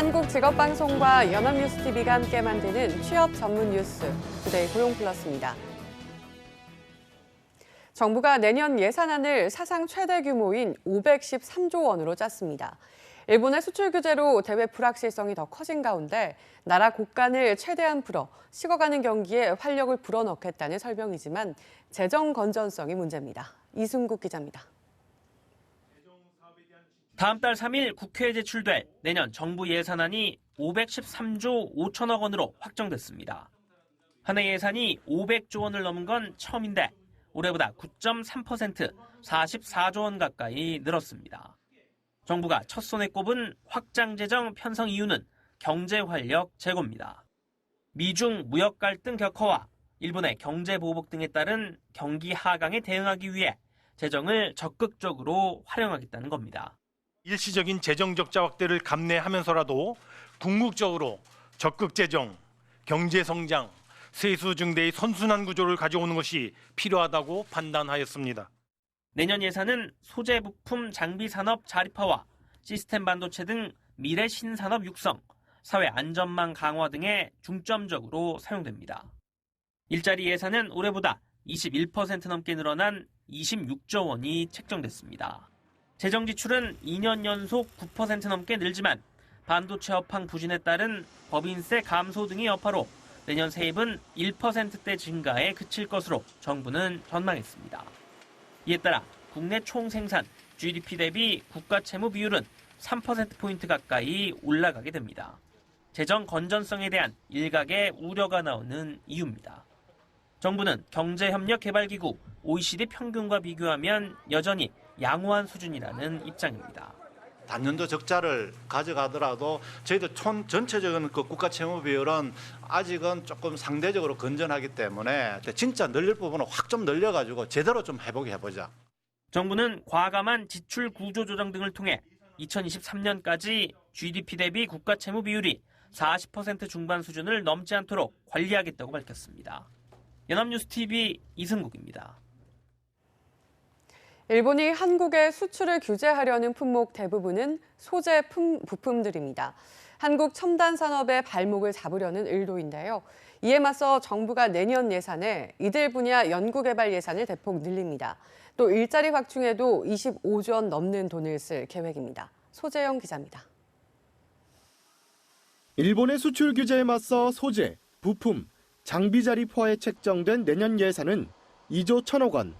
한국직업방송과 연합뉴스TV가 함께 만드는 취업 전문 뉴스, 투데이 고용플러스입니다. 정부가 내년 예산안을 사상 최대 규모인 513조 원으로 짰습니다. 일본의 수출 규제로 대외 불확실성이 더 커진 가운데 나라 곳간을 최대한 풀어 식어가는 경기에 활력을 불어넣겠다는 설명이지만 재정 건전성이 문제입니다. 이승국 기자입니다. 다음 달 3일 국회에 제출될 내년 정부 예산안이 513조 5천억 원으로 확정됐습니다. 한 해 예산이 500조 원을 넘은 건 처음인데 올해보다 9.3% 44조 원 가까이 늘었습니다. 정부가 첫 손에 꼽은 확장 재정 편성 이유는 경제 활력 제고입니다. 미중 무역 갈등 격화와 일본의 경제 보복 등에 따른 경기 하강에 대응하기 위해 재정을 적극적으로 활용하겠다는 겁니다. 일시적인 재정 적자 확대를 감내하면서라도 궁극적으로 적극 재정, 경제 성장, 세수 증대의 선순환 구조를 가져오는 것이 필요하다고 판단하였습니다. 내년 예산은 소재 부품 장비 산업 자립화와 시스템 반도체 등 미래 신산업 육성, 사회 안전망 강화 등에 중점적으로 사용됩니다. 일자리 예산은 올해보다 21% 넘게 늘어난 26조 원이 책정됐습니다. 재정 지출은 2년 연속 9% 넘게 늘지만 반도체 업황 부진에 따른 법인세 감소 등의 여파로 내년 세입은 1%대 증가에 그칠 것으로 정부는 전망했습니다. 이에 따라 국내 총생산 GDP 대비 국가 채무 비율은 3%포인트 가까이 올라가게 됩니다. 재정 건전성에 대한 일각의 우려가 나오는 이유입니다. 정부는 경제협력개발기구 OECD 평균과 비교하면 여전히 양호한 수준이라는 입장입니다. 단년도 적자를 가져가더라도 저희들 전체적인 그 국가 채무 비율은 아직은 조금 상대적으로 건전하기 때문에 진짜 늘릴 부분은 확 좀 늘려가지고 제대로 좀 해보자. 정부는 과감한 지출 구조 조정 등을 통해 2023년까지 GDP 대비 국가 채무 비율이 40% 중반 수준을 넘지 않도록 관리하겠다고 밝혔습니다. 연합뉴스TV 이승국입니다. 일본이 한국의 수출을 규제하려는 품목 대부분은 소재 부품들입니다. 한국 첨단 산업의 발목을 잡으려는 의도인데요. 이에 맞서 정부가 내년 예산에 이들 분야 연구개발 예산을 대폭 늘립니다. 또 일자리 확충에도 25조 원 넘는 돈을 쓸 계획입니다. 소재영 기자입니다. 일본의 수출 규제에 맞서 소재, 부품, 장비 자립화에 책정된 내년 예산은 2조 1천억 원.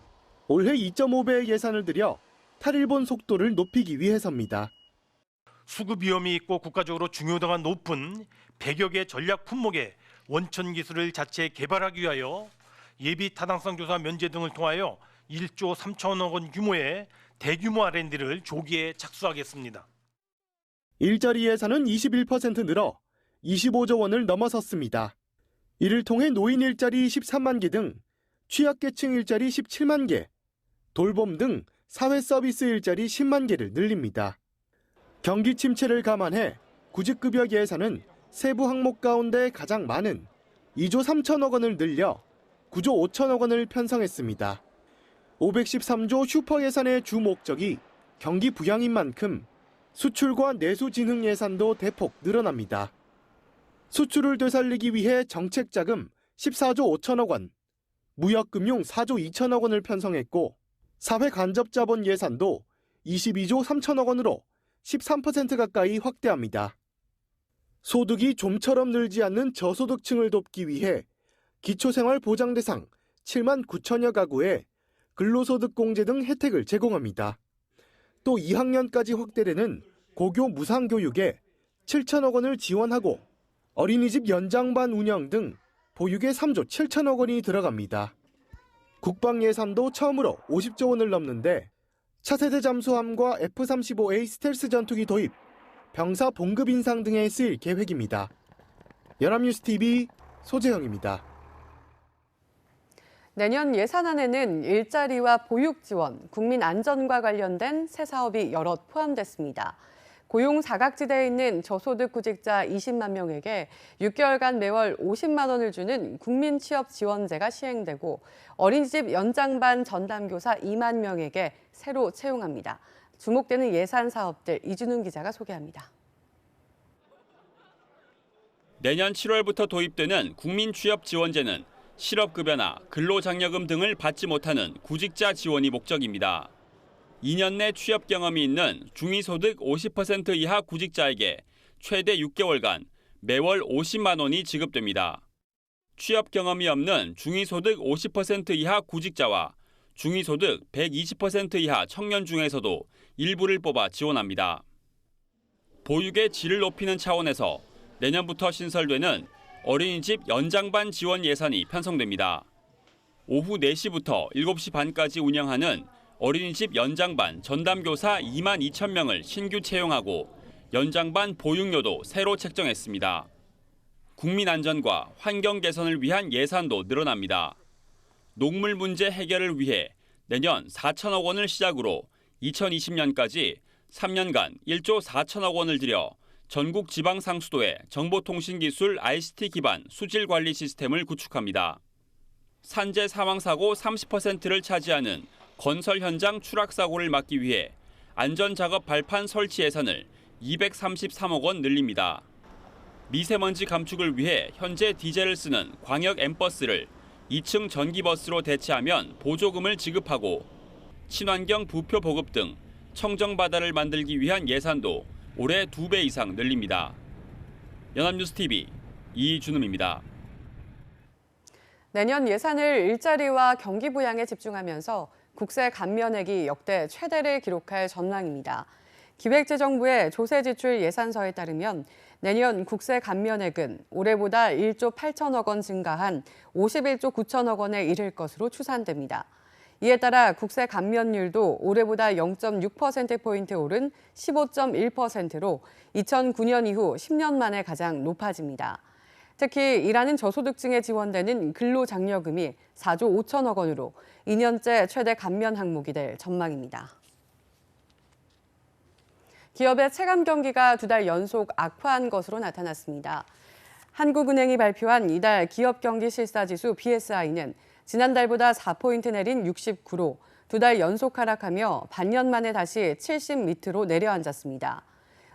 올해 2.5배의 예산을 들여 탈일본 속도를 높이기 위해서입니다. 수급 위험이 있고 국가적으로 중요도가 높은 100여 개 전략 품목의 원천 기술을 자체 개발하기 위하여 예비 타당성 조사 면제 등을 통하여 1조 3천억 원 규모의 대규모 R&D를 조기에 착수하겠습니다. 일자리 예산은 21% 늘어 25조 원을 넘어섰습니다. 이를 통해 노인 일자리 13만 개 등 취약계층 일자리 17만 개, 돌봄 등 사회 서비스 일자리 10만 개를 늘립니다. 경기 침체를 감안해 구직급여 예산은 세부 항목 가운데 가장 많은 2조 3천억 원을 늘려 9조 5천억 원을 편성했습니다. 513조 슈퍼 예산의 주 목적이 경기 부양인 만큼 수출과 내수 진흥 예산도 대폭 늘어납니다. 수출을 되살리기 위해 정책 자금 14조 5천억 원, 무역금융 4조 2천억 원을 편성했고 사회 간접 자본 예산도 22조 3천억 원으로 13% 가까이 확대합니다. 소득이 좀처럼 늘지 않는 저소득층을 돕기 위해 기초생활 보장 대상 7만 9천여 가구에 근로소득공제 등 혜택을 제공합니다. 또 2학년까지 확대되는 고교 무상교육에 7천억 원을 지원하고 어린이집 연장반 운영 등 보육에 3조 7천억 원이 들어갑니다. 국방 예산도 처음으로 50조 원을 넘는데 차세대 잠수함과 F-35A 스텔스 전투기 도입, 병사 봉급 인상 등에 쓰일 계획입니다. 연합뉴스TV 소재영입니다. 내년 예산안에는 일자리와 보육 지원, 국민 안전과 관련된 새 사업이 여럿 포함됐습니다. 고용 사각지대에 있는 저소득 구직자 20만 명에게 6개월간 매월 50만 원을 주는 국민 취업 지원제가 시행되고 어린이집 연장반 전담교사 2만 명에게 새로 채용합니다. 주목되는 예산 사업들 이준훈 기자가 소개합니다. 내년 7월부터 도입되는 국민취업지원제는 실업급여나 근로장려금 등을 받지 못하는 구직자 지원이 목적입니다. 2년 내 취업 경험이 있는 중위소득 50% 이하 구직자에게 최대 6개월간 매월 50만 원이 지급됩니다. 취업 경험이 없는 중위소득 50% 이하 구직자와 중위소득 120% 이하 청년 중에서도 일부를 뽑아 지원합니다. 보육의 질을 높이는 차원에서 내년부터 신설되는 어린이집 연장반 지원 예산이 편성됩니다. 오후 4시부터 7시 반까지 운영하는 어린이집 연장반 전담교사 2만 2천 명을 신규 채용하고 연장반 보육료도 새로 책정했습니다. 국민 안전과 환경 개선을 위한 예산도 늘어납니다. 녹물 문제 해결을 위해 내년 4천억 원을 시작으로 2020년까지 3년간 1조 4천억 원을 들여 전국 지방상수도에 정보통신기술 ICT 기반 수질 관리 시스템을 구축합니다. 산재 사망사고 30%를 차지하는 건설 현장 추락 사고를 막기 위해 안전작업 발판 설치 예산을 233억 원 늘립니다. 미세먼지 감축을 위해 현재 디젤을 쓰는 광역 M버스를 2층 전기버스로 대체하면 보조금을 지급하고 친환경 부표 보급 등 청정바다를 만들기 위한 예산도 올해 2배 이상 늘립니다. 연합뉴스TV 이준음입니다. 내년 예산을 일자리와 경기 부양에 집중하면서 국세 감면액이 역대 최대를 기록할 전망입니다. 기획재정부의 조세지출 예산서에 따르면 내년 국세 감면액은 올해보다 1조 8천억 원 증가한 51조 9천억 원에 이를 것으로 추산됩니다. 이에 따라 국세 감면율도 올해보다 0.6%포인트 오른 15.1%로 2009년 이후 10년 만에 가장 높아집니다. 특히 일하는 저소득층에 지원되는 근로장려금이 4조 5천억 원으로 2년째 최대 감면 항목이 될 전망입니다. 기업의 체감 경기가 2달 연속 악화한 것으로 나타났습니다. 한국은행이 발표한 이달 기업 경기 실사지수 BSI는 지난달보다 4포인트 내린 69로 2달 연속 하락하며 반년 만에 다시 70 밑으로 내려앉았습니다.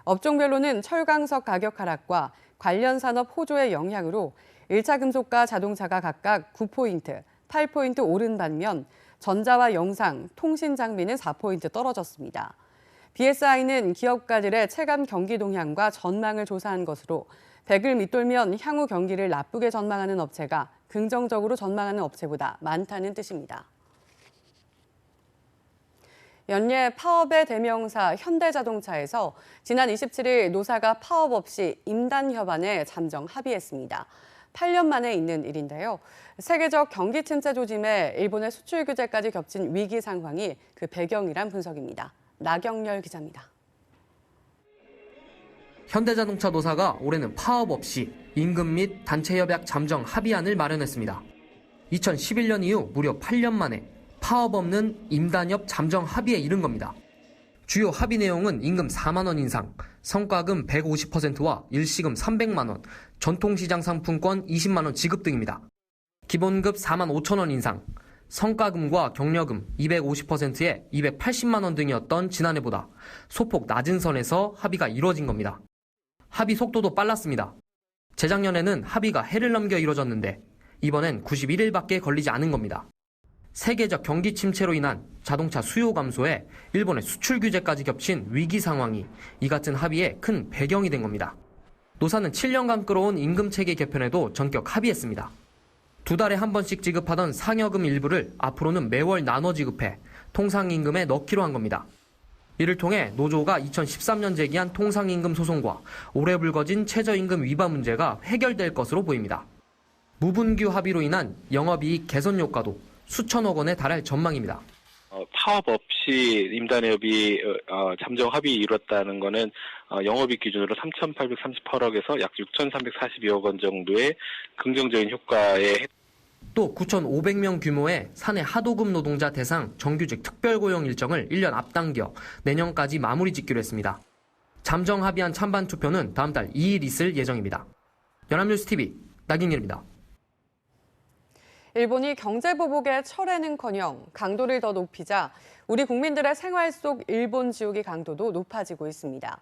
업종별로는 철강석 가격 하락과 관련 산업 호조의 영향으로 1차 금속과 자동차가 각각 9포인트, 8포인트 오른 반면 전자와 영상, 통신 장비는 4포인트 떨어졌습니다. BSI는 기업가들의 체감 경기 동향과 전망을 조사한 것으로 100을 밑돌면 향후 경기를 나쁘게 전망하는 업체가 긍정적으로 전망하는 업체보다 많다는 뜻입니다. 연례 파업의 대명사 현대자동차에서 지난 27일 노사가 파업 없이 임단 협안에 잠정 합의했습니다. 8년 만에 있는 일인데요. 세계적 경기 침체 조짐에 일본의 수출 규제까지 겹친 위기 상황이 그 배경이란 분석입니다. 나경열 기자입니다. 현대자동차 노사가 올해는 파업 없이 임금 및 단체협약 잠정 합의안을 마련했습니다. 2011년 이후 무려 8년 만에 파업 없는 임단협 잠정 합의에 이른 겁니다. 주요 합의 내용은 임금 4만 원 인상, 성과금 150%와 일시금 300만 원, 전통시장 상품권 20만 원 지급 등입니다. 기본급 4만 5천 원 인상, 성과금과 격려금 250%에 280만 원 등이었던 지난해보다 소폭 낮은 선에서 합의가 이루어진 겁니다. 합의 속도도 빨랐습니다. 재작년에는 합의가 해를 넘겨 이루어졌는데 이번엔 91일밖에 걸리지 않은 겁니다. 세계적 경기 침체로 인한 자동차 수요 감소에 일본의 수출 규제까지 겹친 위기 상황이 이 같은 합의의 큰 배경이 된 겁니다. 노사는 7년간 끌어온 임금 체계 개편에도 전격 합의했습니다. 2달에 한 번씩 지급하던 상여금 일부를 앞으로는 매월 나눠 지급해 통상임금에 넣기로 한 겁니다. 이를 통해 노조가 2013년 제기한 통상임금 소송과 올해 불거진 최저임금 위반 문제가 해결될 것으로 보입니다. 무분규 합의로 인한 영업이익 개선 효과도 수천억 원에 달할 전망입니다. 파업 없이 임단협의 잠정 합의 이뤘다는 것은 영업이익 기준으로 3,838억에서 약 6,342억 원 정도의 긍정적인 효과에 또 9,500명 규모의 사내 하도급 노동자 대상 정규직 특별고용 일정을 1년 앞당겨 내년까지 마무리 짓기로 했습니다. 잠정 합의안 찬반 투표는 다음 달 2일 있을 예정입니다. 연합뉴스TV 나경열입니다. 일본이 경제보복의 철회는커녕 강도를 더 높이자 우리 국민들의 생활 속 일본 지우기 강도도 높아지고 있습니다.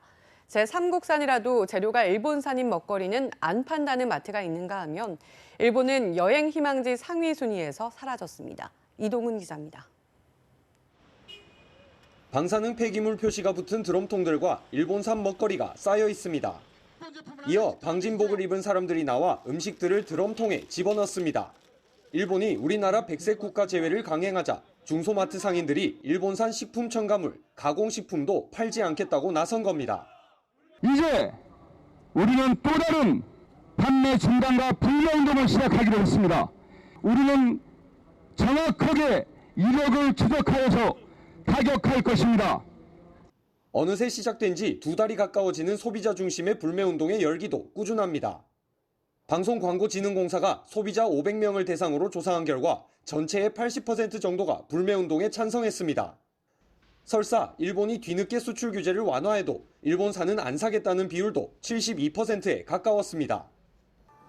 제3국산이라도 재료가 일본산인 먹거리는 안 판다는 마트가 있는가 하면 일본은 여행 희망지 상위 순위에서 사라졌습니다. 이동훈 기자입니다. 방사능 폐기물 표시가 붙은 드럼통들과 일본산 먹거리가 쌓여 있습니다. 이어 방진복을 입은 사람들이 나와 음식들을 드럼통에 집어넣습니다. 일본이 우리나라 백색 국가 제외를 강행하자 중소마트 상인들이 일본산 식품 첨가물, 가공식품도 팔지 않겠다고 나선 겁니다. 이제 우리는 또 다른 판매 중단과 불매운동을 시작하기로 했습니다. 우리는 정확하게 이력을 추적하여서 타격할 것입니다. 어느새 시작된 지 2달이 가까워지는 소비자 중심의 불매운동의 열기도 꾸준합니다. 방송광고진흥공사가 소비자 500명을 대상으로 조사한 결과 전체의 80% 정도가 불매운동에 찬성했습니다. 설사 일본이 뒤늦게 수출 규제를 완화해도 일본산은 안 사겠다는 비율도 72%에 가까웠습니다.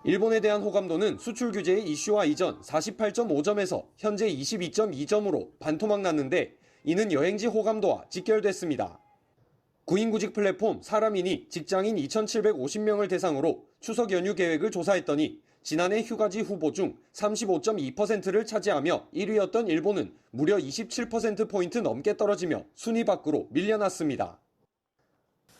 일본에 대한 호감도는 수출 규제의 이슈화 이전 48.5점에서 현재 22.2점으로 반토막 났는데 이는 여행지 호감도와 직결됐습니다. 구인구직 플랫폼 사람인이 직장인 2,750명을 대상으로 추석 연휴 계획을 조사했더니 지난해 휴가지 후보 중 35.2%를 차지하며 1위였던 일본은 무려 27%포인트 넘게 떨어지며 순위 밖으로 밀려났습니다.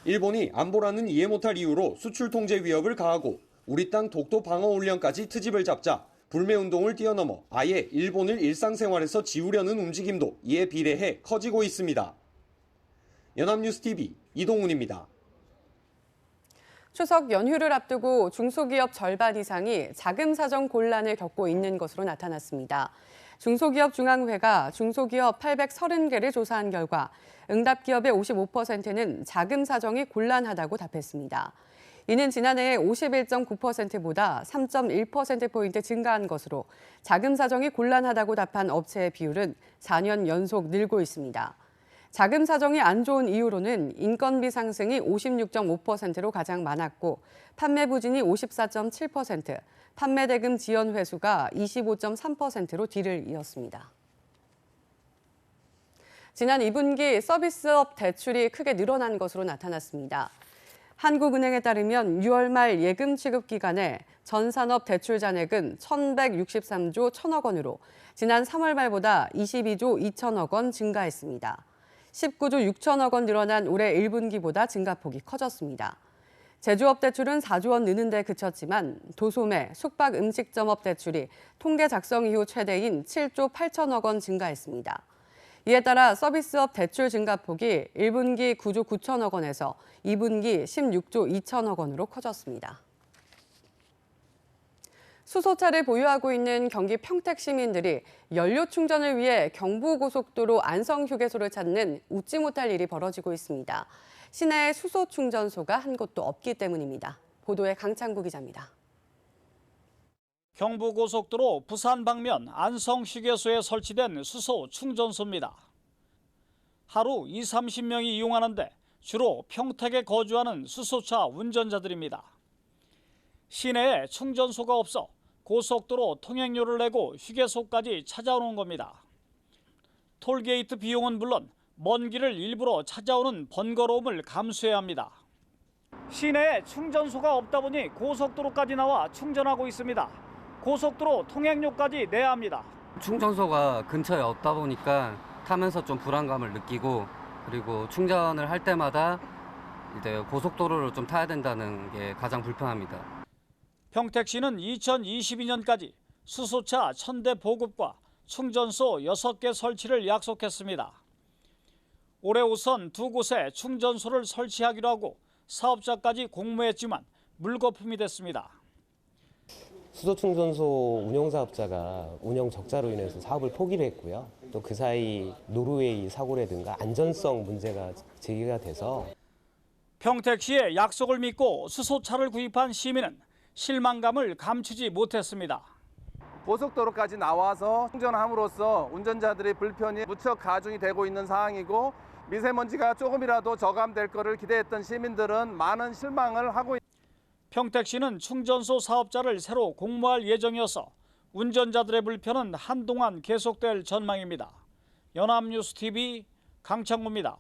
일본이 안보라는 이해 못할 이유로 수출 통제 위협을 가하고 우리 땅 독도 방어 훈련까지 트집을 잡자 불매운동을 뛰어넘어 아예 일본을 일상생활에서 지우려는 움직임도 이에 비례해 커지고 있습니다. 연합뉴스TV 이동훈입니다. 추석 연휴를 앞두고 중소기업 절반 이상이 자금 사정 곤란을 겪고 있는 것으로 나타났습니다. 중소기업 중앙회가 중소기업 830개를 조사한 결과 응답 기업의 55%는 자금 사정이 곤란하다고 답했습니다. 이는 지난해 51.9%보다 3.1%포인트 증가한 것으로 자금 사정이 곤란하다고 답한 업체의 비율은 4년 연속 늘고 있습니다. 자금 사정이 안 좋은 이유로는 인건비 상승이 56.5%로 가장 많았고 판매 부진이 54.7%, 판매 대금 지연 회수가 25.3%로 뒤를 이었습니다. 지난 2분기 서비스업 대출이 크게 늘어난 것으로 나타났습니다. 한국은행에 따르면 6월 말 예금 취급 기간에 전 산업 대출 잔액은 1,163조 1,000억 원으로 지난 3월 말보다 22조 2천억 원 증가했습니다. 19조 6천억 원 늘어난 올해 1분기보다 증가폭이 커졌습니다. 제조업 대출은 4조 원 느는 데 그쳤지만 도소매, 숙박 음식점업 대출이 통계 작성 이후 최대인 7조 8천억 원 증가했습니다. 이에 따라 서비스업 대출 증가폭이 1분기 9조 9천억 원에서 2분기 16조 2천억 원으로 커졌습니다. 수소차를 보유하고 있는 경기 평택 시민들이 연료 충전을 위해 경부고속도로 안성휴게소를 찾는 웃지 못할 일이 벌어지고 있습니다. 시내에 수소 충전소가 한 곳도 없기 때문입니다. 보도에 강창구 기자입니다. 경부고속도로 부산 방면 안성휴게소에 설치된 수소 충전소입니다. 하루 20-30명이 이용하는데 주로 평택에 거주하는 수소차 운전자들입니다. 시내에 충전소가 없어 고속도로 통행료를 내고 휴게소까지 찾아오는 겁니다. 톨게이트 비용은 물론 먼 길을 일부러 찾아오는 번거로움을 감수해야 합니다. 시내에 충전소가 없다 보니 고속도로까지 나와 충전하고 있습니다. 고속도로 통행료까지 내야 합니다. 충전소가 근처에 없다 보니까 타면서 좀 불안감을 느끼고 그리고 충전을 할 때마다 이제 고속도로를 좀 타야 된다는 게 가장 불편합니다. 평택시는 2022년까지 수소차 1,000대 보급과 충전소 6개 설치를 약속했습니다. 올해 우선 2곳에 충전소를 설치하기로 하고 사업자까지 공모했지만 물거품이 됐습니다. 수소충전소 운영사업자가 운영 적자로 인해서 사업을 포기를 했고요. 또 그 사이 노르웨이 사고라든가 안전성 문제가 제기가 돼서 평택시의 약속을 믿고 수소차를 구입한 시민은 실망감을 감추지 못했습니다. 고속도로까지 나와서 충전함으로써 운전자들의 불편이 무척 가중이 되고 있는 상황이고 미세먼지가 조금이라도 저감될 것을 기대했던 시민들은 많은 실망을 하고 있습니다. 평택시는 충전소 사업자를 새로 공모할 예정이어서 운전자들의 불편은 한동안 계속될 전망입니다. 연합뉴스TV 강창구입니다.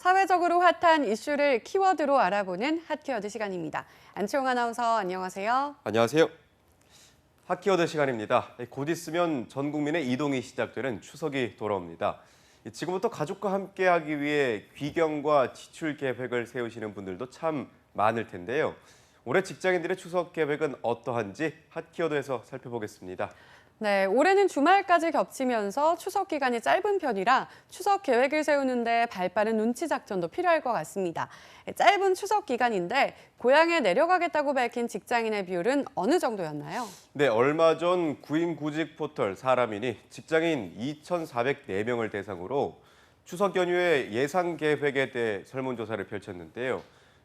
사회적으로 핫한 이슈를 키워드로 알아보는 핫키워드 시간입니다. 안치홍 아나운서 안녕하세요. 안녕하세요. 핫키워드 시간입니다. 곧 있으면 전 국민의 이동이 시작되는 추석이 돌아옵니다. 지금부터 가족과 함께하기 위해 귀경과 지출 계획을 세우시는 분들도 참 많을 텐데요. 올해 직장인들의 추석 계획은 어떠한지 핫키워드에서 살펴보겠습니다. 네, 올해는 주말까지 겹치면서 추석 기간이 짧은 편이라 추석 계획을 세우는데 발빠른 눈치 작전도 필요할 것 같습니다. 짧은 추석 기간인데 고향에 내려가겠다고 밝힌 직장인의 비율은 어느 정도였나요? 네, 얼마 전 구인 구직 포털 사람인이 직장인 2,404명을 대상으로 추석 연휴의 예상 계획에 대해 설문조사를 펼쳤는데요.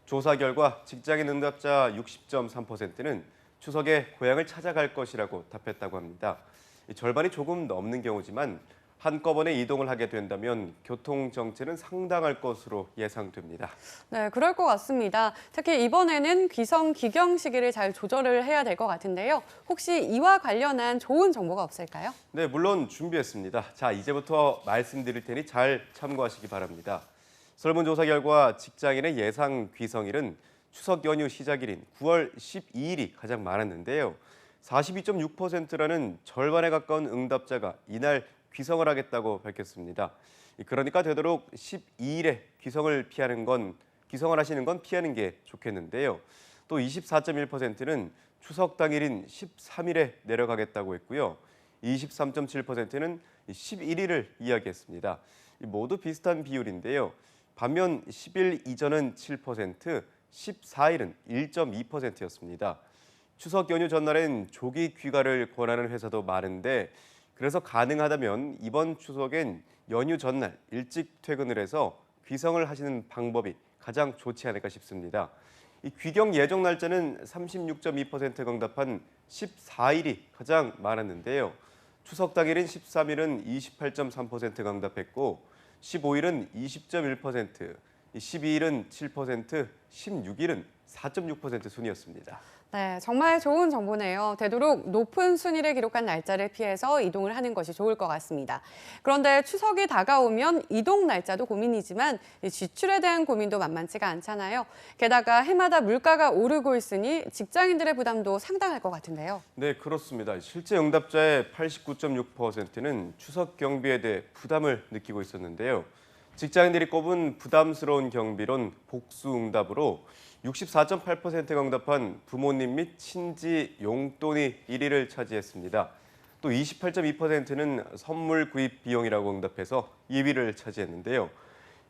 조사 결과 직장인 응답자 60.3%는 추석에 고향을 찾아갈 것이라고 답했다고 합니다. 절반이 조금 넘는 경우지만 한꺼번에 이동을 하게 된다면 교통 정체는 상당할 것으로 예상됩니다. 네, 그럴 것 같습니다. 특히 이번에는 귀성 귀경 시기를 잘 조절을 해야 될 것 같은데요. 혹시 이와 관련한 좋은 정보가 없을까요? 네, 물론 준비했습니다. 자, 이제부터 말씀드릴 테니 잘 참고하시기 바랍니다. 설문조사 결과 직장인의 예상 귀성일은 추석 연휴 시작일인 9월 12일이 가장 많았는데요. 42.6%라는 절반에 가까운 응답자가 이날 귀성을 하겠다고 밝혔습니다. 그러니까 되도록 12일에 귀성을 하시는 건 피하는 게 좋겠는데요. 또 24.1%는 추석 당일인 13일에 내려가겠다고 했고요. 23.7%는 11일을 이야기했습니다. 모두 비슷한 비율인데요. 반면 10일 이전은 7%, 14일은 1.2%였습니다. 추석 연휴 전날엔 조기 귀가를 권하는 회사도 많은데 그래서 가능하다면 이번 추석엔 연휴 전날 일찍 퇴근을 해서 귀성을 하시는 방법이 가장 좋지 않을까 싶습니다. 이 귀경 예정 날짜는 36.2%가 응답한 14일이 가장 많았는데요. 추석 당일인 13일은 28.3%가 응답했고 15일은 20.1%, 12일은 7%, 16일은 4.6% 순이었습니다. 네, 정말 좋은 정보네요. 되도록 높은 순위를 기록한 날짜를 피해서 이동을 하는 것이 좋을 것 같습니다. 그런데 추석이 다가오면 이동 날짜도 고민이지만 지출에 대한 고민도 만만치가 않잖아요. 게다가 해마다 물가가 오르고 있으니 직장인들의 부담도 상당할 것 같은데요. 네, 그렇습니다. 실제 응답자의 89.6%는 추석 경비에 대해 부담을 느끼고 있었는데요. 직장인들이 꼽은 부담스러운 경비론 복수 응답으로 64.8%가 응답한 부모님 및 친지 용돈이 1위를 차지했습니다. 또 28.2%는 선물 구입 비용이라고 응답해서 2위를 차지했는데요.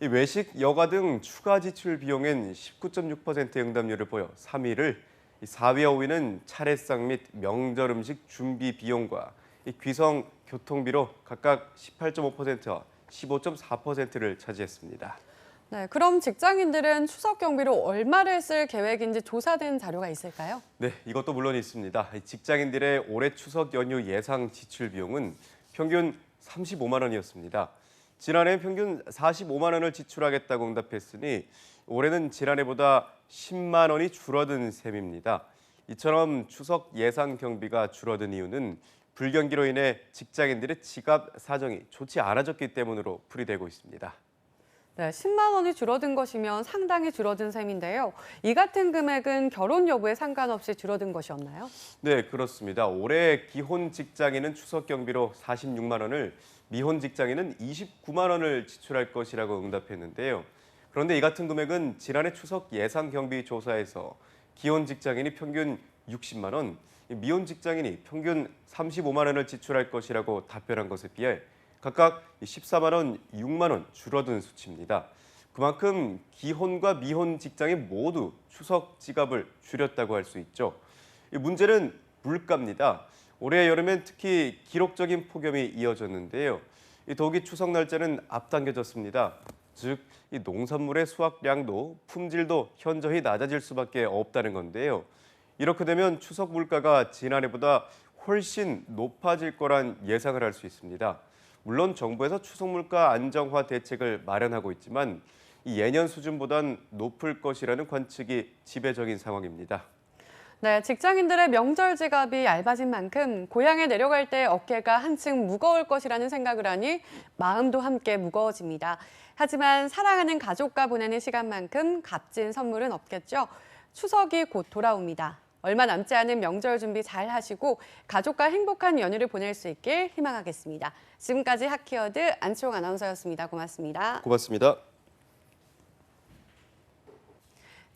이 외식, 여가 등 추가 지출 비용엔 19.6%의 응답률을 보여 3위를, 4위와 5위는 차례상 및 명절 음식 준비 비용과 귀성 교통비로 각각 18.5%와 15.4%를 차지했습니다. 네, 그럼 직장인들은 추석 경비로 얼마를 쓸 계획인지 조사된 자료가 있을까요? 네, 이것도 물론 있습니다. 직장인들의 올해 추석 연휴 예상 지출 비용은 평균 35만 원이었습니다. 지난해 평균 45만 원을 지출하겠다고 응답했으니 올해는 지난해보다 10만 원이 줄어든 셈입니다. 이처럼 추석 예상 경비가 줄어든 이유는 불경기로 인해 직장인들의 지갑 사정이 좋지 않아졌기 때문으로 풀이되고 있습니다. 네, 10만 원이 줄어든 것이면 상당히 줄어든 셈인데요. 이 같은 금액은 결혼 여부에 상관없이 줄어든 것이었나요? 네, 그렇습니다. 올해 기혼 직장인은 추석 경비로 46만 원을, 미혼 직장인은 29만 원을 지출할 것이라고 응답했는데요. 그런데 이 같은 금액은 지난해 추석 예상 경비 조사에서 기혼 직장인이 평균 60만 원, 미혼 직장인이 평균 35만 원을 지출할 것이라고 답변한 것에 비해 각각 14만 원, 6만 원 줄어든 수치입니다. 그만큼 기혼과 미혼 직장인 모두 추석 지갑을 줄였다고 할 수 있죠. 이 문제는 물가입니다. 올해 여름엔 특히 기록적인 폭염이 이어졌는데요. 더욱이 추석 날짜는 앞당겨졌습니다. 즉, 이 농산물의 수확량도 품질도 현저히 낮아질 수밖에 없다는 건데요. 이렇게 되면 추석 물가가 지난해보다 훨씬 높아질 거란 예상을 할 수 있습니다. 물론 정부에서 추석 물가 안정화 대책을 마련하고 있지만 이 예년 수준보단 높을 것이라는 관측이 지배적인 상황입니다. 네, 직장인들의 명절 지갑이 얇아진 만큼 고향에 내려갈 때 어깨가 한층 무거울 것이라는 생각을 하니 마음도 함께 무거워집니다. 하지만 사랑하는 가족과 보내는 시간만큼 값진 선물은 없겠죠. 추석이 곧 돌아옵니다. 얼마 남지 않은 명절 준비 잘 하시고 가족과 행복한 연휴를 보낼 수 있길 희망하겠습니다. 지금까지 핫키워드 안치홍 아나운서였습니다. 고맙습니다. 고맙습니다.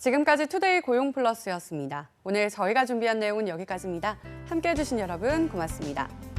지금까지 투데이 고용플러스였습니다. 오늘 저희가 준비한 내용은 여기까지입니다. 함께해 주신 여러분 고맙습니다.